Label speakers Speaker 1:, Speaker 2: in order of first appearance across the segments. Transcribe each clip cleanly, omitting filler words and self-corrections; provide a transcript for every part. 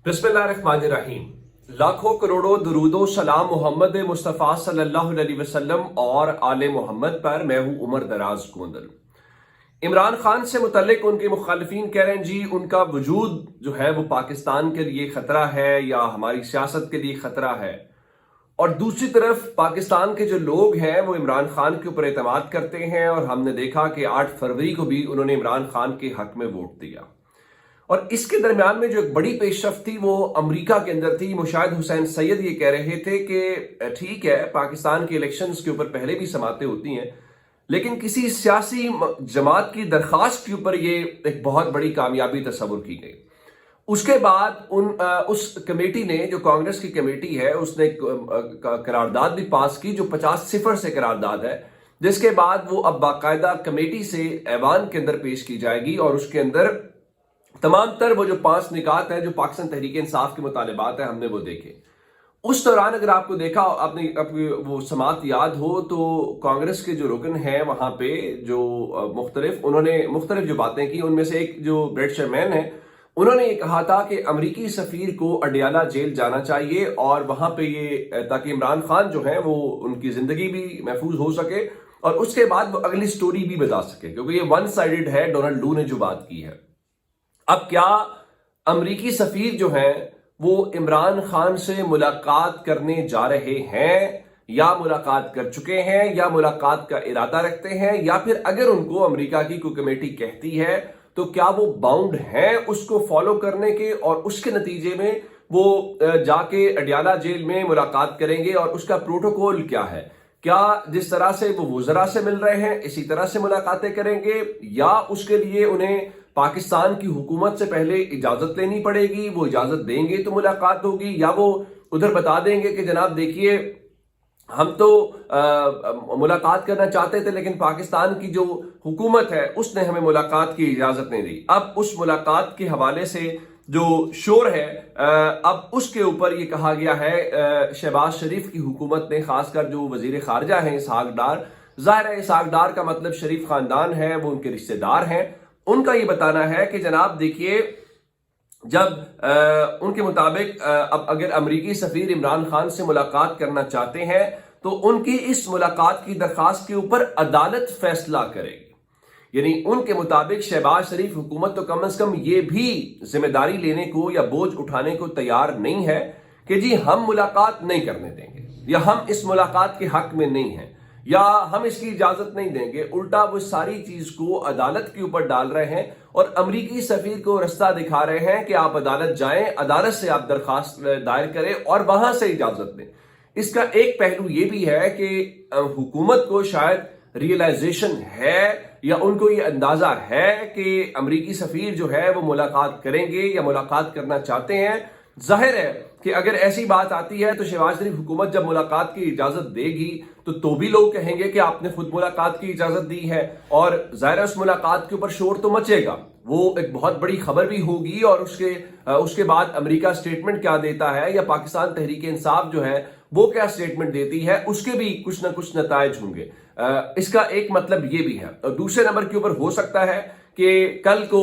Speaker 1: बिस्मिल्लाहिर्रहमानिर्रहीम। लाखों करोड़ों दुरूदो सलाम मोहम्मद मुस्तफ़ा सल्लल्लाहु अलैहि वसल्लम और आले मोहम्मद पर। मैं हूं उमर दराज गोंदल। इमरान खान से मुतल्लिक उनके मुखालिफिन कह रहे हैं जी उनका वजूद जो है वो पाकिस्तान के लिए खतरा है या हमारी सियासत के लिए खतरा है, और दूसरी तरफ पाकिस्तान के जो लोग हैं वो इमरान खान के ऊपर एतमाद करते हैं, और हमने देखा कि 8 फरवरी को भी उन्होंने इमरान खान के हक में वोट दिया। और इसके दरमियान में जो एक बड़ी पेशरफ्त थी वो अमेरिका के अंदर थी। मुशाहिद हुसैन सैयद ये कह रहे थे कि ठीक है, पाकिस्तान के इलेक्शंस के ऊपर पहले भी समातें होती हैं, लेकिन किसी सियासी जमात की दरखास्त के ऊपर ये एक बहुत बड़ी कामयाबी तस्वुर की गई। उसके बाद उस कमेटी ने, जो कांग्रेस की कमेटी है, उसने करारदाद भी पास की जो 50-0 से करारदाद है, जिसके बाद वो अब बाकायदा कमेटी से ऐवान के अंदर पेश की जाएगी और उसके अंदर तमाम तर वो जो 5 निकात हैं जो पाकिस्तान तहरीक इंसाफ के मुतालिबात हैं हमने वो देखे। उस दौरान अगर आपको देखा, अपनी वो समात याद हो, तो कांग्रेस के जो रुकन हैं वहां पे जो उन्होंने मुख्तलिफ जो बातें की, उनमें से एक जो ब्रेड शर्मैन है, उन्होंने ये कहा था कि अमरीकी सफीर को अडियाला जेल जाना चाहिए और वहां पे ये, ताकि इमरान खान जो है वो उनकी जिंदगी भी महफूज हो सके और उसके बाद वो अगली स्टोरी भी बता सके, क्योंकि ये वन साइडेड है। डोनाल्ड लू ने जो बात की है, अब क्या अमरीकी सफीर जो हैं वो इमरान खान से मुलाकात करने जा रहे हैं या मुलाकात कर चुके हैं या मुलाकात का इरादा रखते हैं, या फिर अगर उनको अमेरिका की कोई कमेटी कहती है तो क्या वो बाउंड हैं उसको फॉलो करने के, और उसके नतीजे में वो जाके अडियाला जेल में मुलाकात करेंगे, और उसका प्रोटोकॉल क्या है? क्या जिस तरह से वो वुज़रा से मिल रहे हैं इसी तरह से मुलाकातें करेंगे, या उसके लिए उन्हें पाकिस्तान की हुकूमत से पहले इजाजत लेनी पड़ेगी, वो इजाजत देंगे तो मुलाकात होगी, या वो उधर बता देंगे कि जनाब देखिए हम तो मुलाकात करना चाहते थे लेकिन पाकिस्तान की जो हुकूमत है उसने हमें मुलाकात की इजाजत नहीं दी। अब उस मुलाकात के हवाले से जो शोर है, अब उसके ऊपर ये कहा गया है, शहबाज शरीफ की हुकूमत ने, खासकर जो वजीर खारजा हैं इसहाक डार, जाहिर है इसहाक डार का मतलब शरीफ खानदान है, वो उनके रिश्तेदार हैं, उनका ये बताना है कि जनाब देखिए जब उनके मुताबिक अब अगर अमरीकी सफीर इमरान खान से मुलाकात करना चाहते हैं तो उनकी इस मुलाकात की दरखास्त के ऊपर अदालत फैसला करेगी। यानी उनके मुताबिक शहबाज शरीफ हुकूमत तो कम से कम ये भी जिम्मेदारी लेने को या बोझ उठाने को तैयार नहीं है कि जी हम मुलाकात नहीं करने देंगे, या हम इस मुलाकात के हक में नहीं हैं, या हम इसकी इजाजत नहीं देंगे। उल्टा वो सारी चीज को अदालत के ऊपर डाल रहे हैं और अमरीकी सफीर को रास्ता दिखा रहे हैं कि आप अदालत जाएं, अदालत से आप दरखास्त दायर करें और वहां से इजाजत दें। इसका एक पहलू ये भी है कि हुकूमत को शायद रियलाइजेशन है या उनको ये अंदाजा है कि अमरीकी सफीर जो है वो मुलाकात करेंगे या मुलाकात करना चाहते हैं। जाहिर है कि अगर ऐसी बात आती है तो शहबाज शरीफ हुकूमत जब मुलाकात की इजाजत देगी तो भी लोग कहेंगे कि आपने खुद मुलाकात की इजाजत दी है, और जाहिर है उस मुलाकात के ऊपर शोर तो मचेगा, वो एक बहुत बड़ी खबर भी होगी, और उसके बाद अमेरिका स्टेटमेंट क्या देता है या पाकिस्तान तहरीक इंसाफ जो है वो क्या स्टेटमेंट देती है, उसके भी कुछ ना कुछ नतायज होंगे। इसका एक मतलब ये भी है। और दूसरे नंबर के ऊपर हो सकता है कि कल को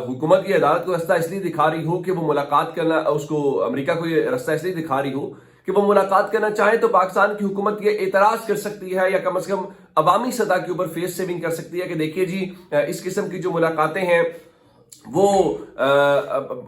Speaker 1: हुकूमत की अदालत को रास्ता इसलिए दिखा रही हो कि वो मुलाकात करना, उसको अमेरिका को ये रास्ता इसलिए दिखा रही हो कि वो मुलाकात करना चाहे तो पाकिस्तान की हुकूमत ये एतराज कर सकती है या कम से कम अवामी सतह के ऊपर फेस सेविंग कर सकती है कि देखिए जी इस किस्म की जो मुलाकातें हैं वो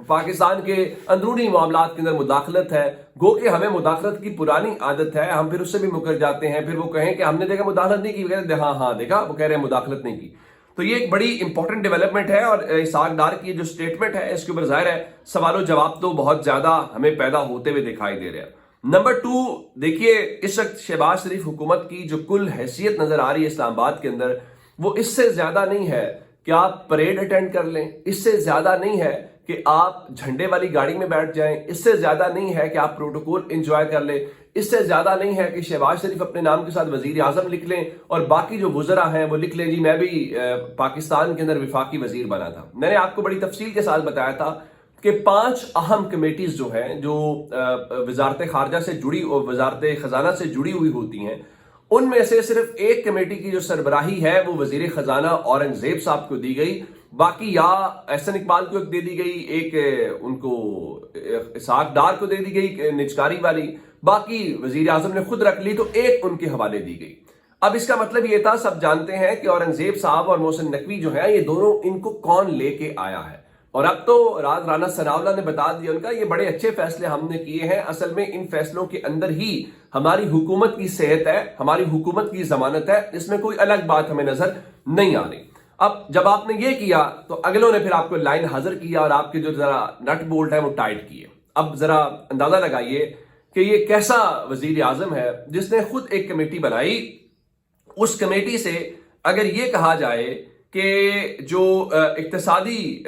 Speaker 1: पाकिस्तान के अंदरूनी मामलात के अंदर मुदाखलत है। गो कि हमें मुदाखलत की पुरानी आदत है, हम फिर उससे भी मुकर जाते हैं, फिर वो कहें कि हमने देखा मुदाखलत नहीं की, हाँ देखा, वो कह रहे हैं मुदाखलत नहीं की। तो ये एक बड़ी इंपॉर्टेंट डेवलपमेंट है, और इसहाक डार की जो स्टेटमेंट है इसके ऊपर जाहिर है सवालों जवाब तो बहुत ज्यादा हमें पैदा होते हुए दिखाई दे रहे हैं। नंबर 2, देखिए इस वक्त शहबाज शरीफ हुकूमत की जो कुल हैसियत नजर आ रही है इस्लामाबाद के अंदर, वो इससे ज्यादा नहीं है कि आप परेड अटेंड कर लें, इससे ज्यादा नहीं है कि आप झंडे वाली गाड़ी में बैठ जाएं, इससे ज्यादा नहीं है कि आप प्रोटोकॉल एंजॉय कर लें, इससे ज्यादा नहीं है कि शहबाज शरीफ अपने नाम के साथ वजीर आजम लिख लें और बाकी जो वुज़रा हैं वो लिख लें जी मैं भी पाकिस्तान के अंदर विफाकी वजीर बना था। मैंने आपको बड़ी तफसील के साथ बताया था कि 5 अहम कमेटीज जो हैं, जो वजारत खारजा से जुड़ी और वजारत खजाना से जुड़ी हुई होती हैं, उनमें से सिर्फ एक कमेटी की जो सरबराही है वो वजीर खजाना औरंगजेब साहब को दी गई, باقی یا احسن اقبال کو ایک دے دی گئی، ایک ان کو اسحاق ڈار کو دے دی گئی نجکاری والی، باقی وزیر اعظم نے خود رکھ لی تو ایک ان کے حوالے دی گئی۔ اب اس کا مطلب یہ تھا، سب جانتے ہیں کہ اورنگزیب صاحب اور محسن نقوی جو ہیں یہ دونوں، ان کو کون لے کے آیا ہے، اور اب تو رانا ثناءاللہ نے بتا دیا ان کا، یہ بڑے اچھے فیصلے ہم نے کیے ہیں، اصل میں ان فیصلوں کے اندر ہی ہماری حکومت کی صحت ہے، ہماری حکومت کی ضمانت ہے، اس میں کوئی الگ بات ہمیں نظر نہیں آ رہی۔ اب جب آپ نے یہ کیا تو اگلوں نے پھر آپ کو لائن حاضر کیا اور آپ کے جو ذرا نٹ بولٹ ہے وہ ٹائٹ کیے۔ اب ذرا اندازہ لگائیے کہ یہ کیسا وزیر اعظم ہے جس نے خود ایک کمیٹی بنائی، اس کمیٹی سے اگر یہ کہا جائے کہ جو اقتصادی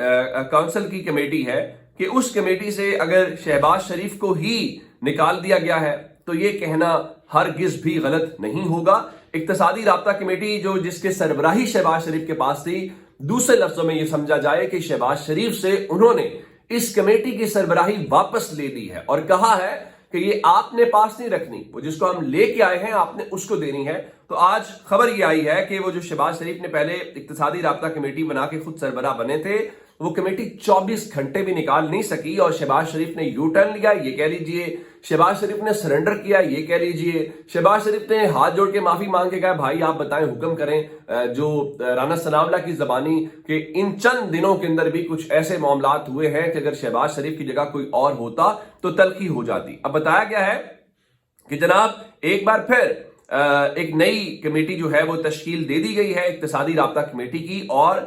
Speaker 1: کونسل کی کمیٹی ہے کہ اس کمیٹی سے اگر شہباز شریف کو ہی نکال دیا گیا ہے تو یہ کہنا ہرگز بھی غلط نہیں ہوگا۔ اقتصادی رابطہ کمیٹی جو جس کے سربراہی شہباز شریف کے پاس تھی، دوسرے لفظوں میں یہ سمجھا جائے کہ شہباز شریف سے انہوں نے اس کمیٹی کی سربراہی واپس لے لی ہے اور کہا ہے کہ یہ آپ نے پاس نہیں رکھنی، وہ جس کو ہم لے کے آئے ہیں آپ نے اس کو دینی ہے۔ تو آج خبر یہ آئی ہے کہ وہ جو شہباز شریف نے پہلے اقتصادی رابطہ کمیٹی بنا کے خود سربراہ بنے تھے، وہ کمیٹی 24 گھنٹے بھی نکال نہیں سکی اور شہباز شریف نے یو ٹرن لیا، یہ کہہ لیجئے شہباز شریف نے سرنڈر کیا، یہ کہہ لیجئے شہباز شریف نے ہاتھ جوڑ کے معافی مانگ کے کہا بھائی آپ بتائیں، حکم کریں، جو رانا ثناءاللہ کی زبانی کہ ان چند دنوں کے اندر بھی کچھ ایسے معاملات ہوئے ہیں کہ اگر شہباز شریف کی جگہ کوئی اور ہوتا تو تلخی ہو جاتی۔ اب بتایا گیا ہے کہ جناب ایک بار پھر ایک نئی کمیٹی جو ہے وہ تشکیل دے دی گئی ہے اقتصادی رابطہ کمیٹی کی، اور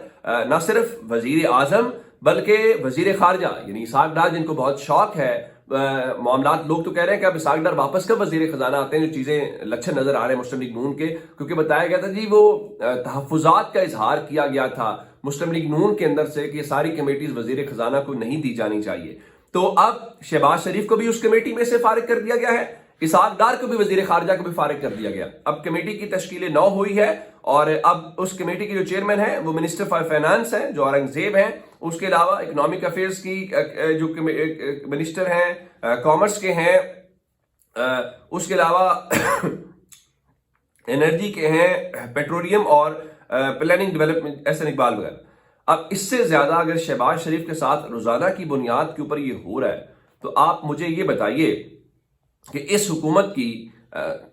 Speaker 1: نہ صرف وزیر اعظم بلکہ وزیر خارجہ یعنی اسحاق ڈار جن کو بہت شوق ہے معاملات، لوگ تو کہہ رہے ہیں کہ اب اسحاق ڈار واپس کب وزیر خزانہ آتے ہیں، جو چیزیں لچھن نظر آ رہے ہیں مسلم لیگ نون کے، کیونکہ بتایا گیا تھا جی وہ تحفظات کا اظہار کیا گیا تھا مسلم لیگ نون کے اندر سے کہ یہ ساری کمیٹیز وزیر خزانہ کو نہیں دی جانی چاہیے۔ تو اب شہباز شریف کو بھی اس کمیٹی میں سے فارغ کر دیا گیا ہے، اسحاق ڈار کو بھی وزیر خارجہ کو بھی فارغ کر دیا گیا۔ اب کمیٹی کی تشکیل 9 ہوئی ہے اور اب اس کمیٹی کے جو چیئرمین ہیں وہ منسٹر فار فائنانس ہیں جو اورنگزیب ہیں، اس کے علاوہ اکنامک افیئرز کی جو منسٹر ہیں کامرس کے ہیں، اس کے علاوہ انرجی کے ہیں، پیٹرولیم اور پلاننگ ڈیولپمنٹ احسن اقبال وغیرہ۔ اب اس سے زیادہ اگر شہباز شریف کے ساتھ روزانہ کی بنیاد کے اوپر یہ ہو رہا ہے تو آپ مجھے یہ بتائیے کہ اس حکومت کی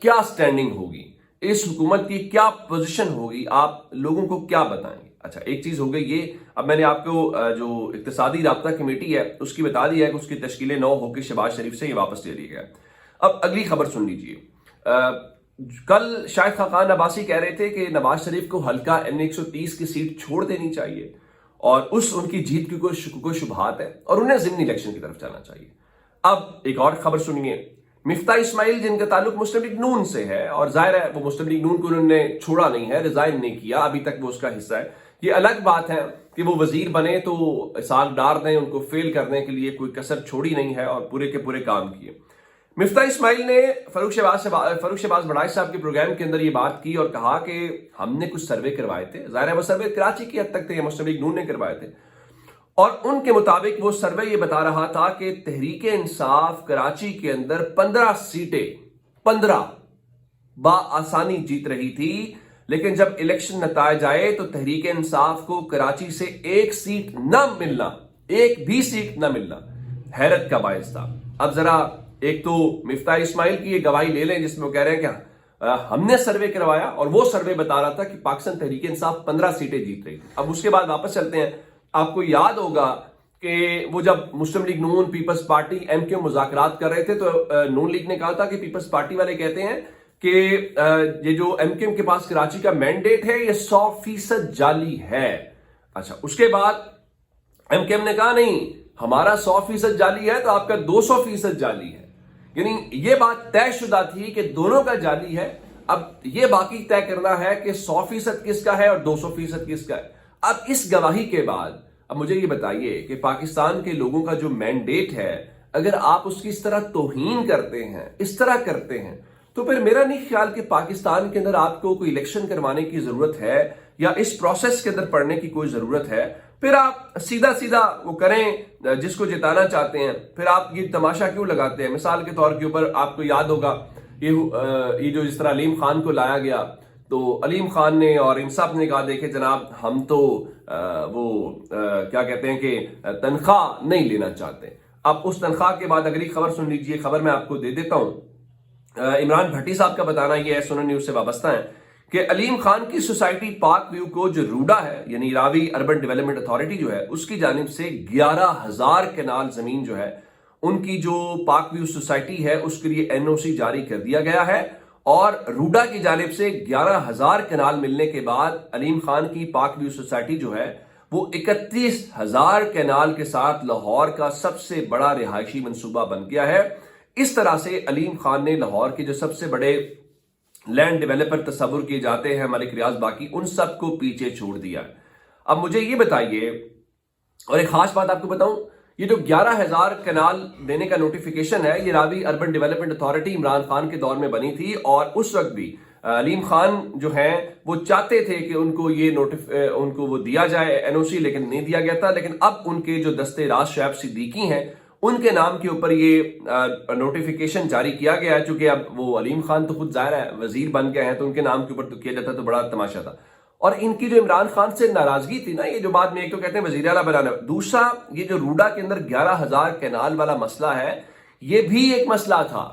Speaker 1: کیا سٹینڈنگ ہوگی، اس حکومت کی کیا پوزیشن ہوگی، آپ لوگوں کو کیا بتائیں گے؟ اچھا ایک چیز ہو گئی یہ، اب میں نے آپ کو جو اقتصادی رابطہ کمیٹی ہے اس کی بتا دیا ہے کہ اس کی تشکیل 9 ہو کے شہباز شریف سے یہ واپس لے لیا گیا۔ اب اگلی خبر سن لیجئے، کل شاہد خاقان عباسی کہہ رہے تھے کہ نواز شریف کو حلقہ N130 کی سیٹ چھوڑ دینی چاہیے اور ان کی جیت کی کوئی شبہات ہے اور انہیں ضمنی الیکشن کی طرف جانا چاہیے۔ اب ایک اور خبر سنیے، مفتاح اسماعیل جن کا تعلق مسلم لیگ نون سے ہے اور ظاہر ہے وہ مسلم لیگ نون کو انہوں نے چھوڑا نہیں ہے، ریزائن نہیں کیا، ابھی تک وہ اس کا حصہ ہے۔ یہ الگ بات ہے کہ وہ وزیر بنے تو اسحاق ڈار نے ان کو فیل کرنے کے لیے کوئی کسر چھوڑی نہیں ہے اور پورے کے پورے کام کیے۔ مفتاح اسماعیل نے فاروق شہباز بڑھائی صاحب کے پروگرام کے اندر یہ بات کی اور کہا کہ ہم نے کچھ سروے کروائے تھے، ظاہر ہے وہ سروے کراچی کی حد تک تھے، مسلم لیگ نون نے کروائے تھے، اور ان کے مطابق وہ سروے یہ بتا رہا تھا کہ تحریک انصاف کراچی کے اندر 15 سیٹیں 15 بآسانی جیت رہی تھی، لیکن جب الیکشن نتائج آئے تو تحریک انصاف کو کراچی سے ایک سیٹ نہ ملنا، ایک بھی سیٹ نہ ملنا حیرت کا باعث تھا۔ اب ذرا ایک تو مفتاح اسماعیل کی یہ گواہی لے لیں جس میں وہ کہہ رہے ہیں کہ ہم نے سروے کروایا اور وہ سروے بتا رہا تھا کہ پاکستان تحریک انصاف 15 سیٹیں جیت رہی تھی۔ اب اس کے بعد واپس چلتے ہیں، آپ کو یاد ہوگا کہ وہ جب مسلم لیگ نون پیپلز پارٹی MQ مذاکرات کر رہے تھے تو نون لیگ نے کہا تھا کہ پیپلز پارٹی والے کہتے ہیں کہ یہ جو MQ کے پاس کراچی کا مینڈیٹ ہے یہ 100% جعلی ہے۔ اچھا اس کے بعد MQ نے کہا نہیں ہمارا 100% جعلی ہے تو آپ کا 200% جعلی ہے، یعنی یہ بات طے شدہ تھی کہ دونوں کا جعلی ہے۔ اب یہ باقی طے کرنا ہے کہ 100% کس کا ہے اور 200% کس کا ہے۔ اب اس گواہی کے بعد اب مجھے یہ بتائیے کہ پاکستان کے لوگوں کا جو مینڈیٹ ہے اگر آپ اس کی اس طرح توہین کرتے ہیں، اس طرح کرتے ہیں، تو پھر میرا نہیں خیال کہ پاکستان کے اندر آپ کو کوئی الیکشن کروانے کی ضرورت ہے یا اس پروسیس کے اندر پڑھنے کی کوئی ضرورت ہے۔ پھر آپ سیدھا وہ کریں جس کو جتانا چاہتے ہیں، پھر آپ یہ تماشا کیوں لگاتے ہیں؟ مثال کے طور کے اوپر آپ کو یاد ہوگا یہ جو اس طرح علیم خان کو لایا گیا तो अलीम खान ने और इन सब ने कहा देखे जनाब हम तो क्या कहते हैं कि तनख्वाह नहीं लेना चाहते। अब उस तनख्वाह के बाद अगली खबर सुन लीजिए, खबर मैं आपको दे देता हूं। इमरान भट्टी साहब का बताना ये है, सुनन न्यूज से वाबस्ता है, कि अलीम खान की सोसाइटी पाक व्यू को जो रूडा है यानी रावी अर्बन डेवलपमेंट अथॉरिटी जो है उसकी जानिब से 11,000 कनाल जमीन जो है उनकी जो पाक व्यू सोसाइटी है उसके लिए एनओसी जारी कर दिया गया है। और रूडा की जानिब से 11,000 कनाल मिलने के बाद अलीम खान की पाक व्यू सोसाइटी जो है वो 31,000 कनाल के साथ लाहौर का सबसे बड़ा रिहायशी मंसूबा बन गया है। इस तरह से अलीम खान ने लाहौर के जो सबसे बड़े लैंड डेवलपर तस्वुर किए जाते हैं मलिक रियाज बाकी, उन सबको पीछे छोड़ दिया। अब मुझे ये बताइए, और एक खास बात आपको बताऊं, ये जो 11,000 कनाल देने का नोटिफिकेशन है ये Ravi urban development authority Imran Khan के दौर में बनी थी और उस वक्त भी अलीम खान जो हैं वो चाहते थे कि उनको ये उनको वो दिया जाए एनओसी, लेकिन नहीं दिया गया था। लेकिन अब उनके जो दस्ते राज शैब सिद्दीकी हैं उनके नाम के ऊपर ये नोटिफिकेशन जारी किया गया है। चूंकि अब वो अलीम खान तो खुद जाहिर है वजीर बन गए हैं तो उनके नाम के ऊपर तो किया जाता तो बड़ा तमाशा था। और इनकी जो इमरान खान से नाराजगी थी ना, ये जो बाद में एक तो कहते हैं वजीर आला बनाना, दूसरा ये जो रूडा के अंदर 11,000 कैनाल वाला मसला है ये भी एक मसला था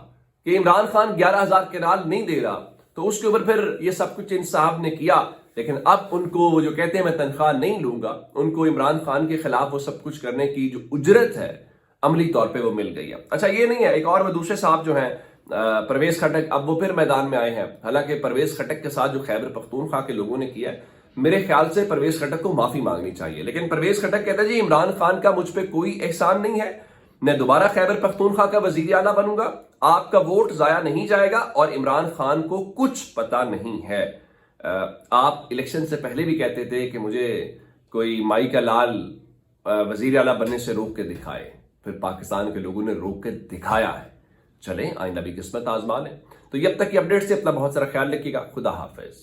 Speaker 1: कि इमरान खान 11,000 कैनाल नहीं दे रहा, तो उसके ऊपर फिर ये सब कुछ इन साहब ने किया। लेकिन अब उनको वो जो कहते हैं मैं तनख्वाह नहीं लूंगा, उनको इमरान खान के खिलाफ वो सब कुछ करने की जो उजरत है अमली तौर पे वो मिल गई है। अच्छा ये नहीं है, एक और वो दूसरे साहब जो हैं परवेज खटक, अब वो फिर मैदान में आए हैं। हालांकि परवेज खटक के साथ जो खैबर पख्तूनख्वा के लोगों ने किया है, मेरे ख्याल से परवेज खटक को माफी मांगनी चाहिए। लेकिन परवेज खटक कहता है जी इमरान खान का मुझ पर कोई एहसान नहीं है, मैं दोबारा खैबर पख्तूनख्वा का वजीर आला बनूंगा, आपका वोट जाया नहीं जाएगा और इमरान खान को कुछ पता नहीं है। आप इलेक्शन से पहले भी कहते थे कि मुझे कोई माई का लाल वजीर आला बनने से रोक के दिखाए, फिर पाकिस्तान के लोगों ने रोक के दिखाया है। चलें आइंदा भी किस्मत आजमा लें। तो ये अब तक की अपडेट से अपना बहुत सारा ख्याल रखिएगा। खुदा हाफिज।